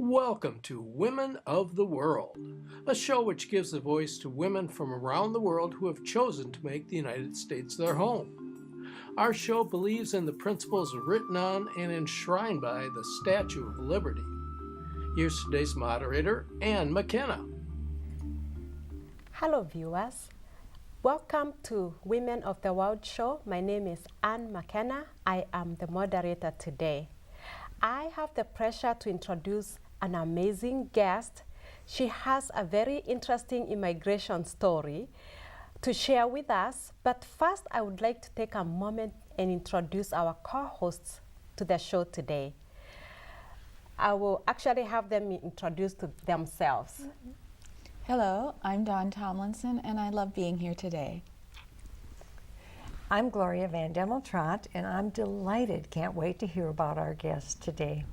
Welcome to Women of the World, a show which gives a voice to women from around the world who have chosen to make the United States their home. Our show believes in the principles written on and enshrined by the Statue of Liberty. Here's today's moderator, Ann McKenna. Hello viewers, welcome to Women of the World show. My name is Ann McKenna. I am the moderator today. I have the pleasure to introduce an amazing guest. She has a very interesting immigration story to share with us. But first, I would like to take a moment and introduce our co-hosts to the show today. I will actually have them introduce to themselves. Hello, I'm Dawn Tomlinson, and I love being here today. I'm Gloria Van Demeltrot, and I'm delighted, can't wait to hear about our guest today.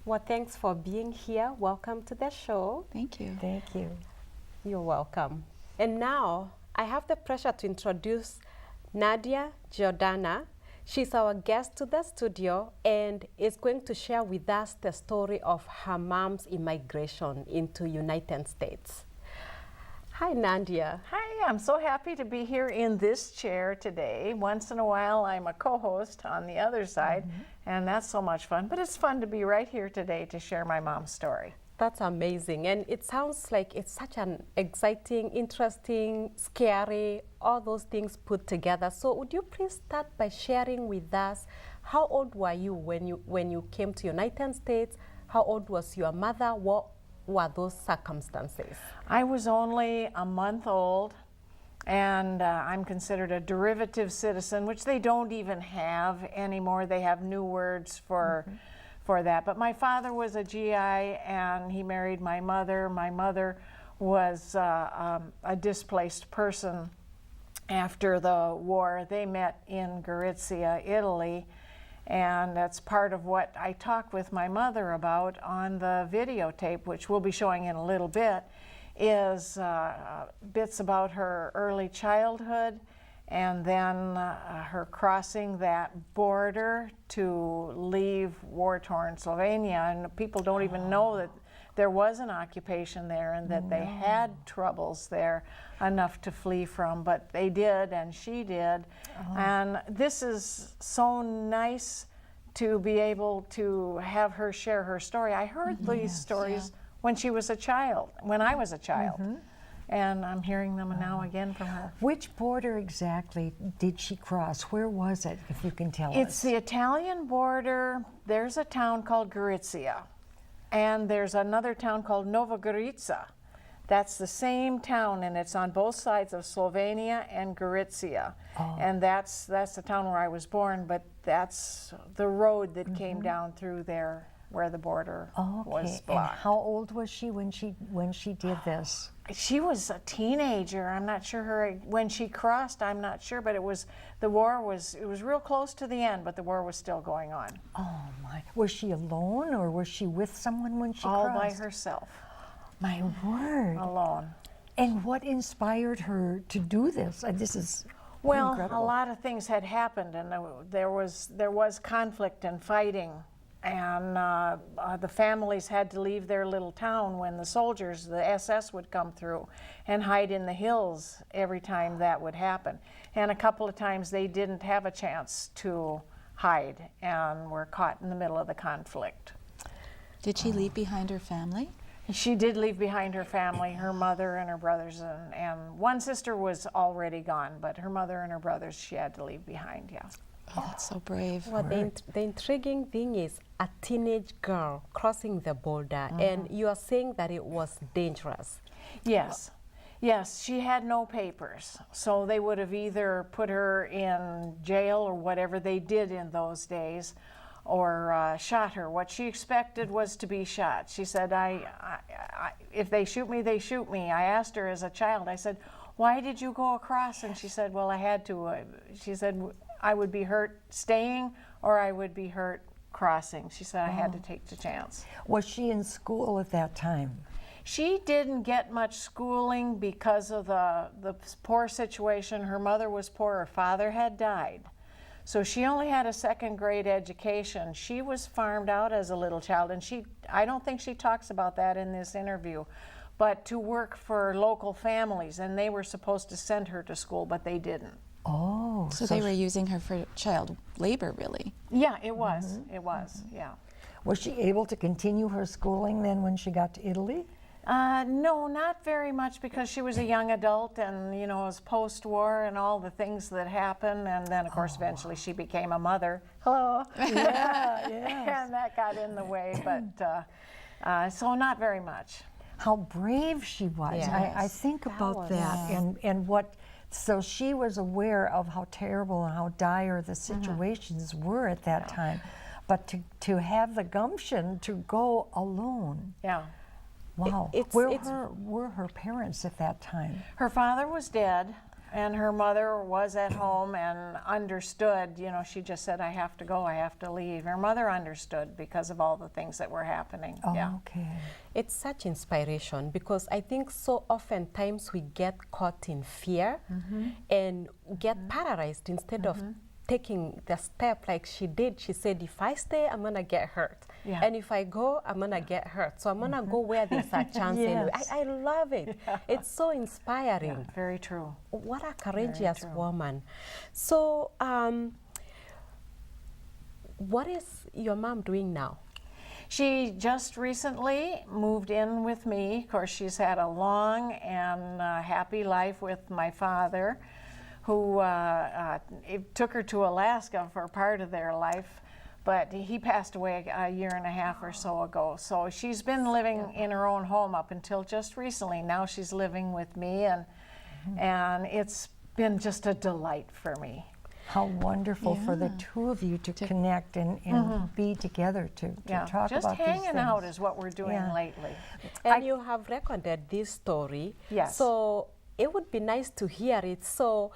Well, thanks for being here. Welcome to the show. Thank you. Thank you. You're welcome. And now, I have the pleasure to introduce Nadia Giordana. She's our guest to the studio and is going to share with us the story of her mom's immigration into United States. Hi, Nadia. Hi, I'm so happy to be here in this chair today. Once in a while, I'm a co-host on the other side, and that's so much fun. But it's fun to be right here today to share my mom's story. That's amazing. And it sounds like it's such an exciting, interesting, scary, all those things put together. So would you please start by sharing with us, how old were you when you came to United States? How old was your mother? What were those circumstances? I was only a month old, and I'm considered a derivative citizen, which they don't even have anymore. They have new words for that. But my father was a GI, and he married my mother. My mother was a displaced person after the war. They met in Gorizia, Italy. And that's part of what I talk with my mother about on the videotape, which we'll be showing in a little bit, is bits about her early childhood and then her crossing that border to leave war-torn Slovenia. And people don't even know that there was an occupation there and that they had troubles there enough to flee from, but they did, and she did. And this is so nice to be able to have her share her story. I heard these stories when she was a child, when I was a child, and I'm hearing them now again from her. Which border exactly did she cross? Where was it, if you can tell us? It's the Italian border. There's a town called Gorizia, and there's another town called Nova Gorica. That's the same town, and it's on both sides of Slovenia and Gorizia. And that's the town where I was born, but that's the road that came down through there where the border was blocked. And how old was she when she did this? She was a teenager. I'm not sure when she crossed, I'm not sure, but it was real close to the end, but the war was still going on. Oh my, was she alone or was she with someone when she crossed? All by herself. My word. Alone. And what inspired her to do this? This is Well, incredible. a lot of things had happened, and there was conflict and fighting, and the families had to leave their little town when the soldiers, the SS, would come through and hide in the hills every time that would happen. And a couple of times they didn't have a chance to hide and were caught in the middle of the conflict. Did she leave behind her family? She did leave behind her family, her mother and her brothers, and one sister was already gone, but her mother and her brothers she had to leave behind, yeah. Oh, that's so brave. Well, the intriguing thing is a teenage girl crossing the border, and you are saying that it was dangerous. Yes. Yes, she had no papers, so they would have either put her in jail or whatever they did in those days, or shot her. What she expected was to be shot. She said, if they shoot me, they shoot me. I asked her as a child, I said, why did you go across? And she said, well, I had to. She said, I would be hurt staying or I would be hurt crossing. She said, I had to take the chance. Was she in school at that time? She didn't get much schooling because of the poor situation. Her mother was poor, her father had died. So she only had a second grade education. She was farmed out as a little child, and I don't think she talks about that in this interview, but to work for local families, and they were supposed to send her to school, but they didn't. Oh, So they were using her for child labor, really. Yeah, it was. It was, yeah. was she able to continue her schooling then when she got to Italy? No, not very much, because she was a young adult, and you know, it was post-war and all the things that happened, and then of course eventually she became a mother. Hello. Yeah, yes. And that got in the way, but so not very much. How brave she was. I think about that and what, so she was aware of how terrible and how dire the situations were at that time, but to have the gumption to go alone. Yeah. Wow. Where were her parents at that time? Her father was dead, and her mother was at home and understood. You know, she just said, I have to go, I have to leave. Her mother understood because of all the things that were happening. Oh, Yeah. okay. It's such inspiration, because I think so oftentimes we get caught in fear and get paralyzed instead of taking the step like she did. She said, if I stay, I'm gonna get hurt. Yeah. And if I go, I'm gonna get hurt. So I'm gonna go where there's a chance anyway. I love it. It's so inspiring. Yeah, very true. What a courageous woman. So what is your mom doing now? She just recently moved in with me. Of course, she's had a long and happy life with my father, who it took her to Alaska for part of their life, but he passed away a year and a half or so ago. So she's been living in her own home up until just recently. Now she's living with me, and it's been just a delight for me. How wonderful for the two of you to connect and be together to talk just about these hanging things. out is what we're doing lately. And you have recorded this story. Yes. So it would be nice to hear it. So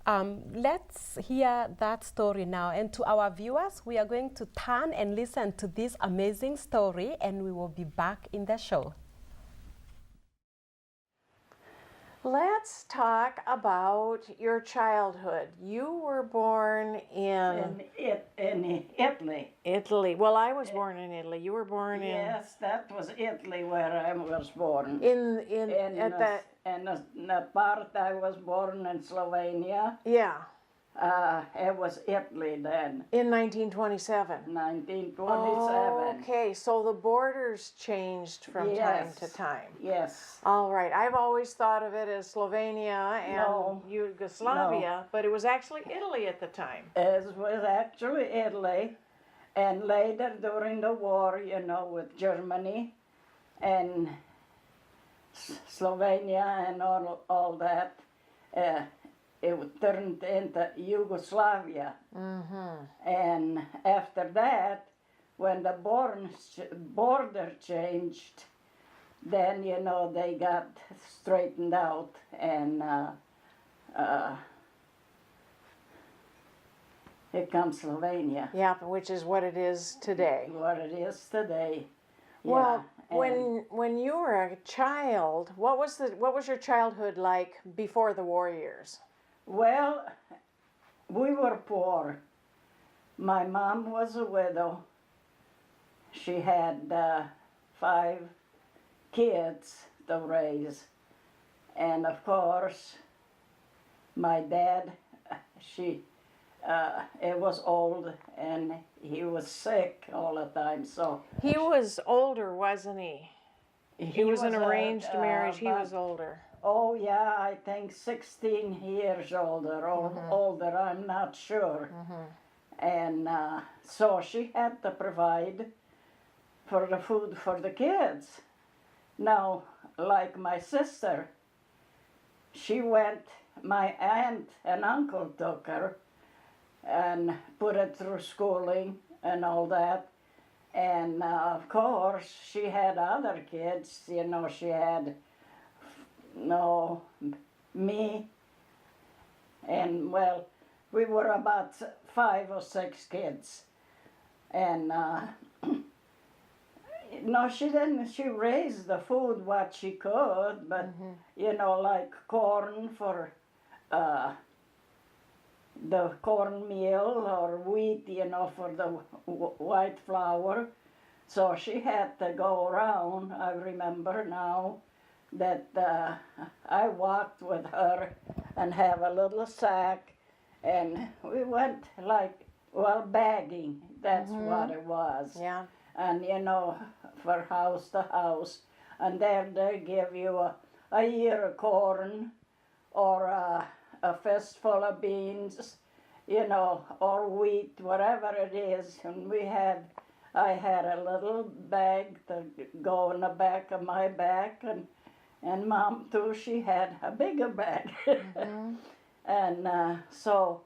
let's hear that story now. And to our viewers, we are going to turn and listen to this amazing story, and we will be back in the show. Let's talk about your childhood. You were born in Italy. Italy. Well, I was born in Italy. You were born Yes, that was Italy where I was born. in The part I was born in Slovenia. yeah, It was Italy then, in 1927. 1927. Okay, so the borders changed from time to time. Yes. All right, I've always thought of it as Slovenia and No. Yugoslavia, but it was actually Italy at the time. It was actually Italy, and later during the war, you know, with Germany and Slovenia and all that, it turned into Yugoslavia. And after that, when the border changed, then, you know, they got straightened out, and here comes Slovenia. Yeah, which is what it is today. What it is today. Well, Yeah, and when you were a child, what was your childhood like before the war years? well, we were poor. My mom was a widow. She had 5 kids to raise, and of course, my dad, it was old, and he was sick all the time. So He was older, wasn't he? He was an arranged marriage. He was older. Oh yeah, I think 16 years older, older, I'm not sure. And so she had to provide for the food for the kids. Now, like my sister, she went, my aunt and uncle took her and put her through schooling and all that. And of course, she had other kids, you know, she had me, and well, we were about 5 or 6 kids, and no, she didn't. She raised the food what she could, but you know, like corn for the cornmeal or wheat, you know, for the white flour. So she had to go around. I remember now that I walked with her and have a little sack, and we went like, well, bagging. That's what it was. Yeah. And you know, for house to house, and then they give you a ear of corn or a fistful of beans, you know, or wheat, whatever it is. And I had a little bag to go in the back of my back, and Mom too, she had a bigger bag. And so,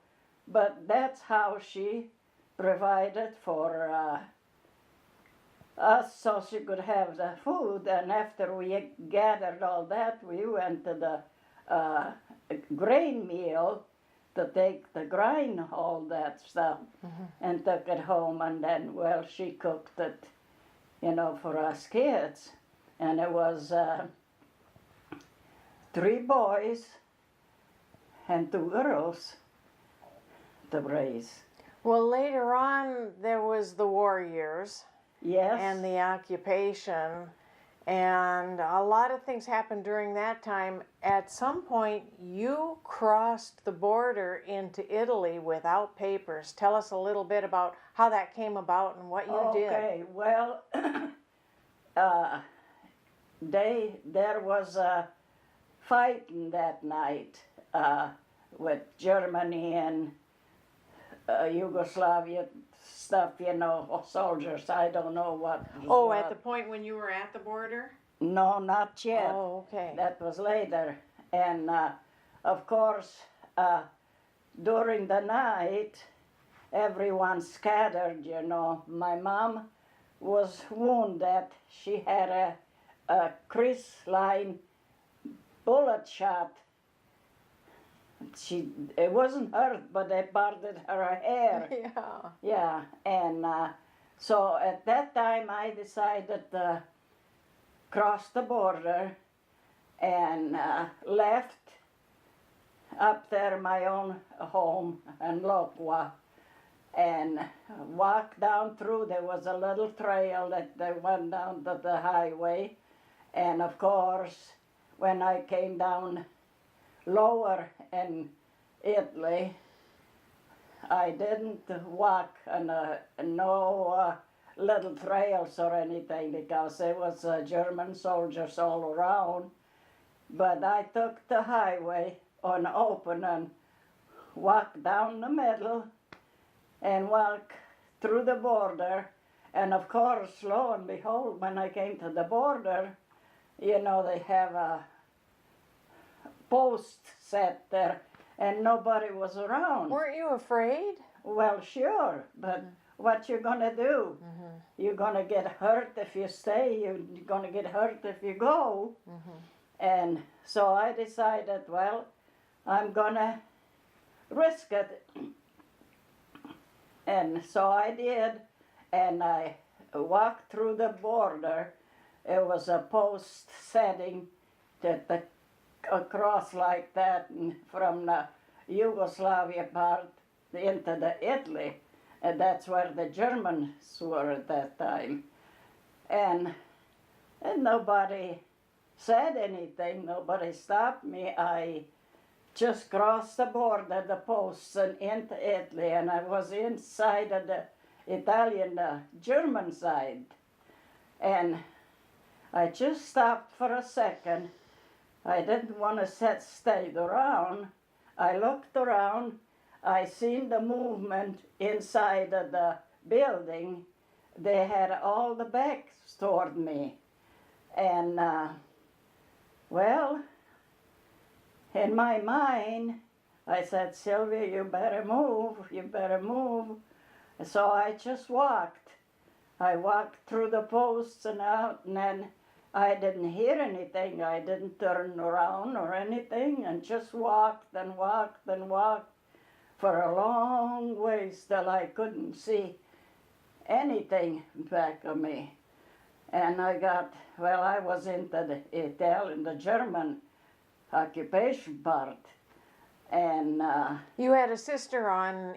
but that's how she provided for us so she could have the food. And after we gathered all that, we went to the grain mill to take the grind all that stuff and took it home. And then, well, she cooked it, you know, for us kids. And it was 3 boys and 2 girls to raise. Well, later on, there was the war years. Yes. And the occupation, and a lot of things happened during that time. At some point, you crossed the border into Italy without papers. Tell us a little bit about how that came about and what you did. Okay, well, there was a fighting that night with Germany and Yugoslavia stuff, you know, soldiers. I don't know what. Oh, at the point when you were at the border? No, not yet. Oh, okay. That was later. And of course, during the night, everyone scattered, you know. My mom was wounded. She had a crease line bullet shot. It wasn't hurt, but they parted her hair. Yeah. Yeah, and so at that time I decided to cross the border and left up there my own home in Lokwa and walked down through. There was a little trail that went down to the highway, and of course when I came down lower in Italy, I didn't walk on no little trails or anything because there was German soldiers all around. But I took the highway on open and walked down the middle and walked through the border. And of course, lo and behold, when I came to the border, you know, they have a post set there and nobody was around. Weren't you afraid? Well, sure, but what you gonna do? You're gonna get hurt if you stay, you're gonna get hurt if you go. And so I decided, well, I'm gonna risk it. And so I did, and I walked through the border. It was a post setting that across like that, and from the Yugoslavia part into the Italy, and that's where the Germans were at that time. And nobody said anything, nobody stopped me. I just crossed the border, the posts, and into Italy, and I was inside of the Italian, German side. And I just stopped for a second. I didn't want to stay around. I looked around. I seen the movement inside of the building. They had all the backs toward me. And, well, in my mind, I said, Sylvia, you better move, you better move. So I just walked. I walked through the posts and out, and then I didn't hear anything. I didn't turn around or anything, and just walked and walked and walked for a long ways till I couldn't see anything back of me. And I was into the Italian, the German occupation part. And You had a sister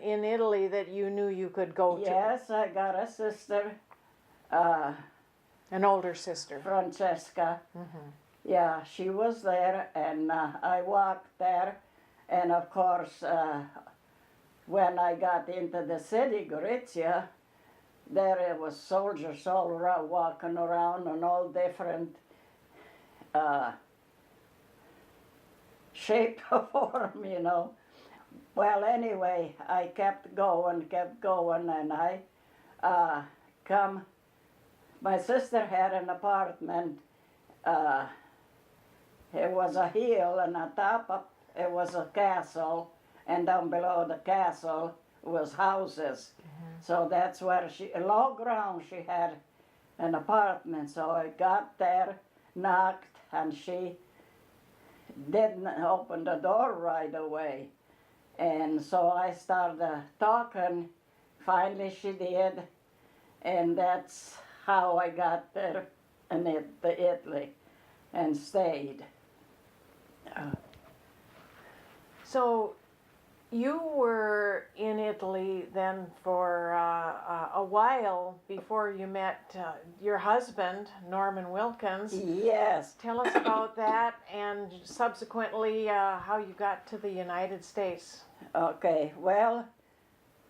in Italy that you knew you could go yes, I got a sister, to. An older sister. Francesca. Yeah, she was there, and I walked there. And of course, when I got into the city, Gorizia, there it was soldiers all around, walking around in all different shape of form, you know. Well, anyway, I kept going, and I come. My sister had an apartment. It was a hill, and on top of it was a castle, and down below the castle was houses. So that's where low ground, she had an apartment. So I got there, knocked, and she didn't open the door right away. And so I started talking. Finally she did, and that's how I got there in Italy and stayed. So you were in Italy then for a while before you met your husband, Norman Wilkins. Yes. Tell us about that, and subsequently how you got to the United States. Okay, well,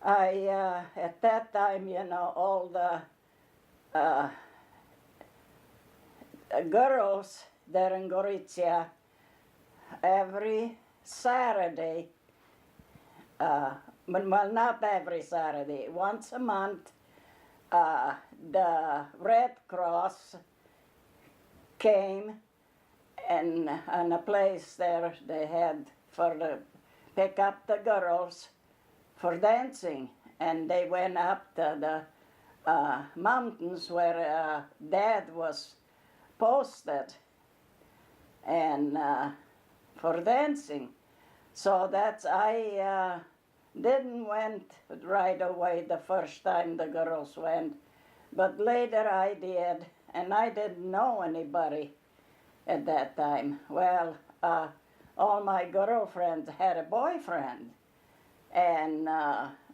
I at that time, you know, all the girls there in Gorizia, every Saturday, well, not every Saturday, once a month, the Red Cross came, and a place there they had for the pick up the girls for dancing, and they went up to the mountains where Dad was posted, and for dancing. So that's I didn't went right away the first time the girls went, but later I did, and I didn't know anybody at that time. Well, all my girlfriends had a boyfriend, and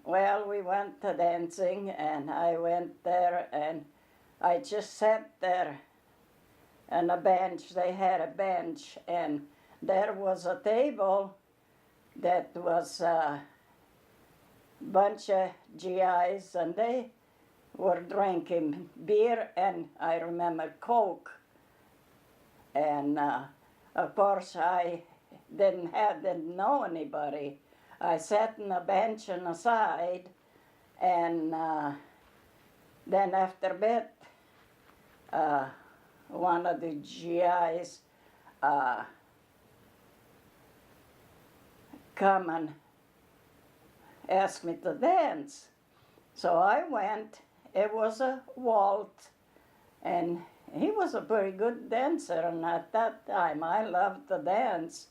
well, we went to dancing, and I went there, and I just sat there on a bench. They had a bench, and there was a table that was a bunch of GIs, and they were drinking beer and I remember Coke. And of course I didn't know anybody. I sat on a bench on the side, and then after a bit, one of the GIs come and asked me to dance. So I went. It was a waltz, and he was a very good dancer, and at that time I loved to dance.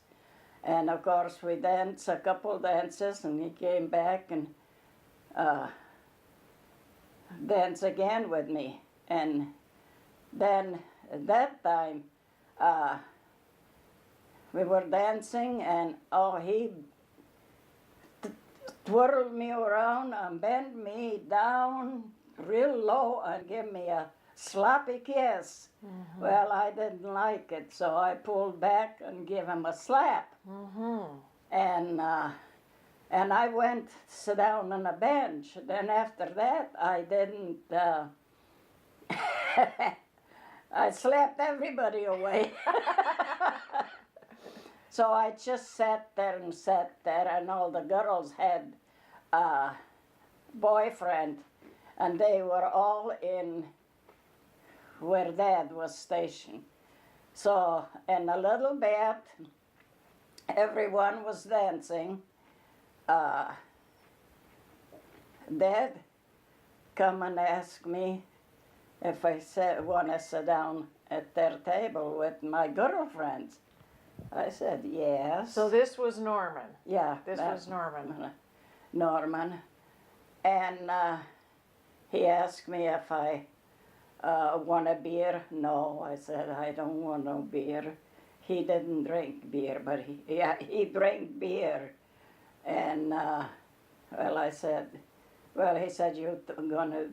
And of course we danced a couple dances, and he came back and danced again with me. And then at that time we were dancing, and he twirled me around and bent me down real low and gave me a sloppy kiss. Mm-hmm. Well, I didn't like it, so I pulled back and gave him a slap. Mm-hmm. And I went to sit down on a bench. Then after that, I didn't. I slapped everybody away. So I just sat there, and all the girls had a boyfriend, and they were all in where Dad was stationed. So in a little bit, everyone was dancing. Dad come and ask me if I want to sit down at their table with my girlfriends. I said yes. So this was Norman. Yeah. This was Norman. Norman. And he asked me if I want a beer. No, I said, I don't want no beer. He didn't drink beer, but he drank beer. And well, I said, well, he said, you gonna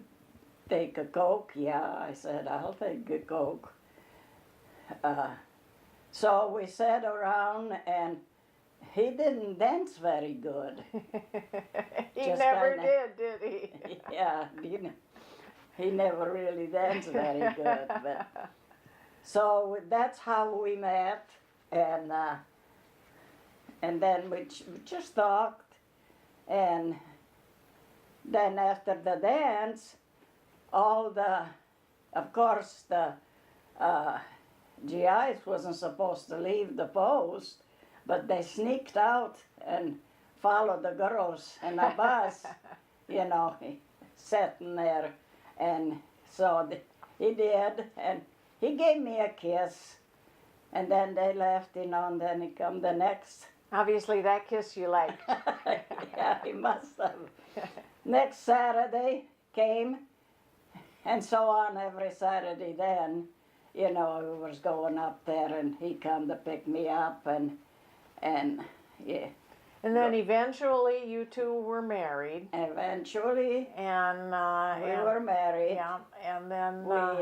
take a Coke? Yeah, I said, I'll take a Coke. So we sat around, and he didn't dance very good. He Just never kinda- did he? Yeah, he never really danced very good. But so that's how we met, and then we just talked, and then after the dance, of course, the GIs wasn't supposed to leave the post, but they sneaked out and followed the girls in a bus, you know, sitting there. And so he did, and he gave me a kiss, and then they left, you know, and then he come the next. Obviously, that kiss you liked. Yeah, he must have. Next Saturday came, and so on every Saturday then. You know, I was going up there, and he come to pick me up, and yeah. And then eventually you two were married. Eventually, And we were married. Yeah, and then well,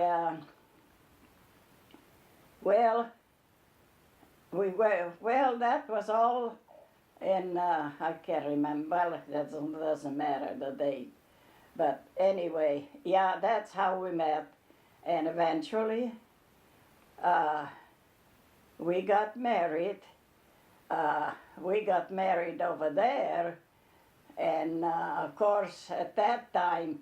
that was all in, I can't remember, well, that doesn't matter the date. But anyway, yeah, that's how we met. And eventually, we got married. We got married over there. And of course, at that time,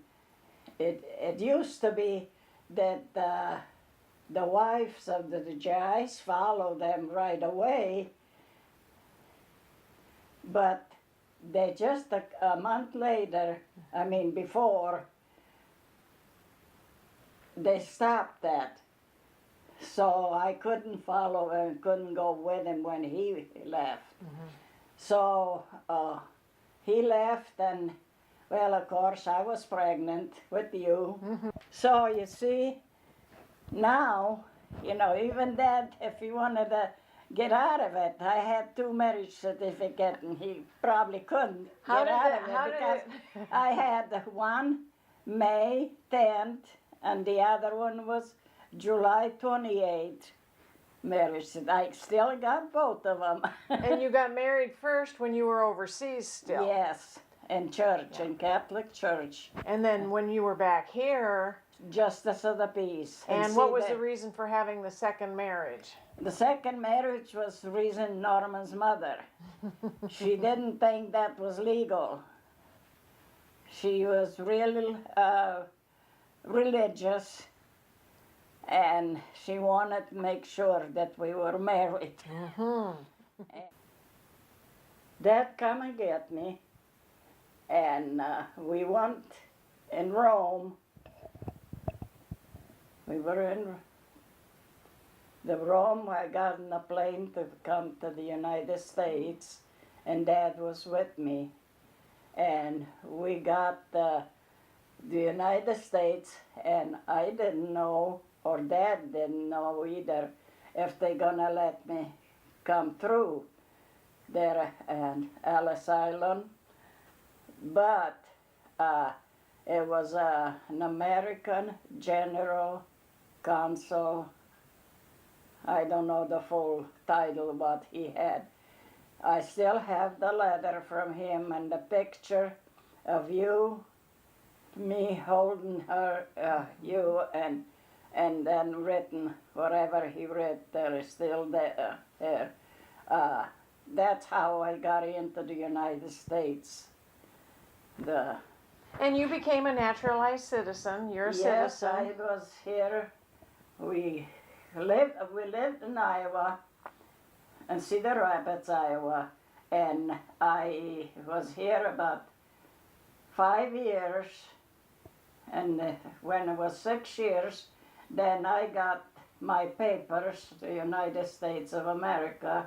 it used to be that the wives of the GIs follow them right away, but they just a month later, I mean before, they stopped that. So I couldn't follow and couldn't go with him when he left. Mm-hmm. So he left, and well, of course, I was pregnant with you. Mm-hmm. So you see, now, you know, even that, if he wanted to get out of it, I had 2 marriage certificates, and he probably couldn't get out of it because I had one May 10th, and the other one was July 28th. Marriage. I still got both of them. And you got married first when you were overseas still. Yes, in church, in Catholic church. And then when you were back here. Justice of the peace. And what was the reason for having the second marriage? The second marriage was the reason Norman's mother. She didn't think that was legal. She was real religious, and she wanted to make sure that we were married. Mm-hmm. Dad come and get me, and we went in Rome. We were in the Rome. I got on a plane to come to the United States, and Dad was with me. And we got the United States, and I didn't know, or Dad didn't know either, if they're gonna let me come through there and Ellis Island. But it was an American general consul. I don't know the full title what he had. I still have the letter from him and the picture of you, me holding her, you, and then written, whatever he read there is still there. That's how I got into the United States. And you became a naturalized citizen. You're a citizen. Yes, I was here. We lived in Iowa, in Cedar Rapids, Iowa, and I was here about 5 years. And when it was 6 years, then I got my papers, the United States of America,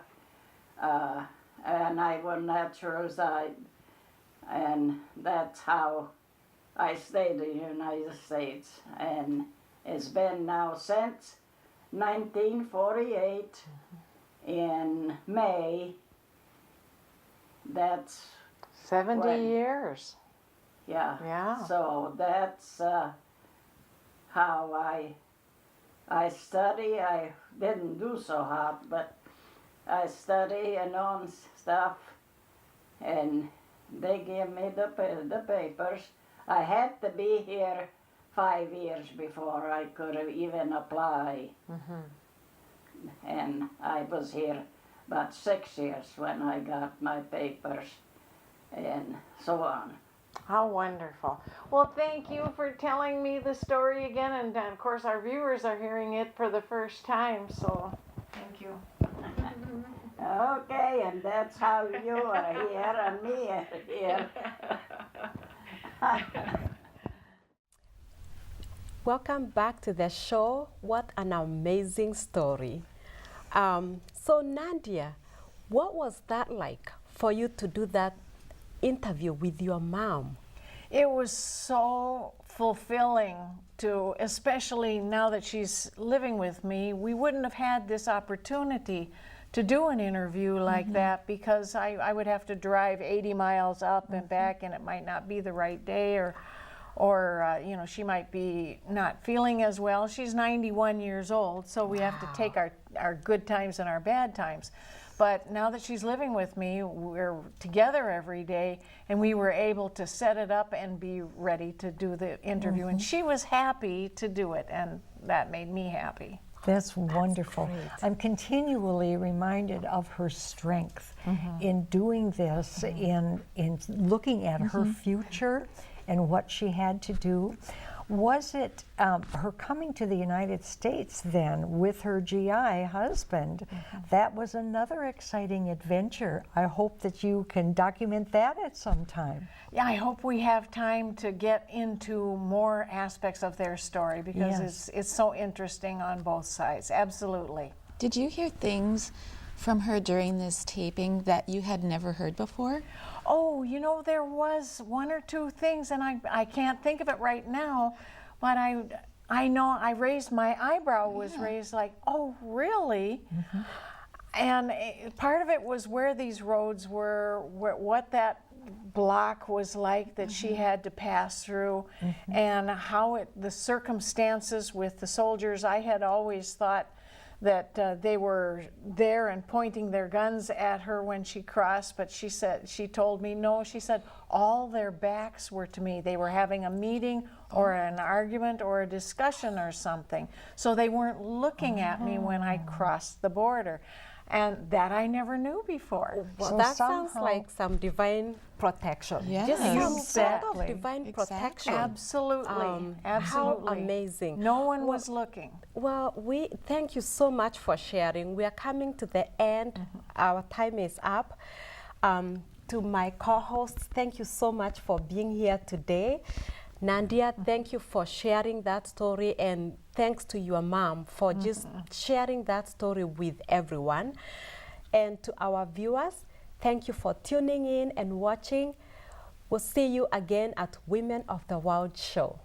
and I was naturalized, and that's how I stayed in the United States. And it's been now since 1948 in May. That's 70 When- years. Yeah. Yeah. So that's how I study. I didn't do so hard, but I study and on stuff, and they gave me the papers. I had to be here 5 years before I could have even apply. And I was here about 6 years when I got my papers and so on. How wonderful. Well, thank you for telling me the story again. And of course, our viewers are hearing it for the first time. So thank you. Okay, and that's how you are here and me are here. Welcome back to the show. What an amazing story. So Nadia, what was that like for you to do that interview with your mom? It was so fulfilling to, especially now that she's living with me, we wouldn't have had this opportunity to do an interview like that because I would have to drive 80 miles up and back, and it might not be the right day, or you know, she might be not feeling as well. She's 91 years old, so we have to take our good times and our bad times. But now that she's living with me, we're together every day, and we were able to set it up and be ready to do the interview. And she was happy to do it, and that made me happy. That's wonderful. That's I'm continually reminded of her strength in doing this, in looking at her future and what she had to do. Was it her coming to the United States then with her GI husband? That was another exciting adventure. I hope that you can document that at some time. Yeah, I hope we have time to get into more aspects of their story because it's so interesting on both sides. Absolutely. Did you hear things from her during this taping that you had never heard before? Oh, you know, there was one or two things, and I can't think of it right now, but I know I raised my eyebrow, was raised like, oh, really? And part of it was where these roads were, what that block was like that she had to pass through, and how the circumstances with the soldiers. I had always thought that they were there and pointing their guns at her when she crossed, but she told me no. She said all their backs were to me. They were having a meeting or an argument or a discussion or something, so they weren't looking at me when I crossed the border. And that I never knew before. Well, So that sounds somehow- like some divine protection. Yes. Just some sort Exactly. of divine Exactly. protection. Absolutely, How absolutely. amazing. No one was looking. Well, we thank you so much for sharing. We are coming to the end. Our time is up. To my co-hosts, thank you so much for being here today. Nadia, thank you for sharing that story, and thanks to your mom for just sharing that story with everyone. And to our viewers, thank you for tuning in and watching. We'll see you again at Women of the World show.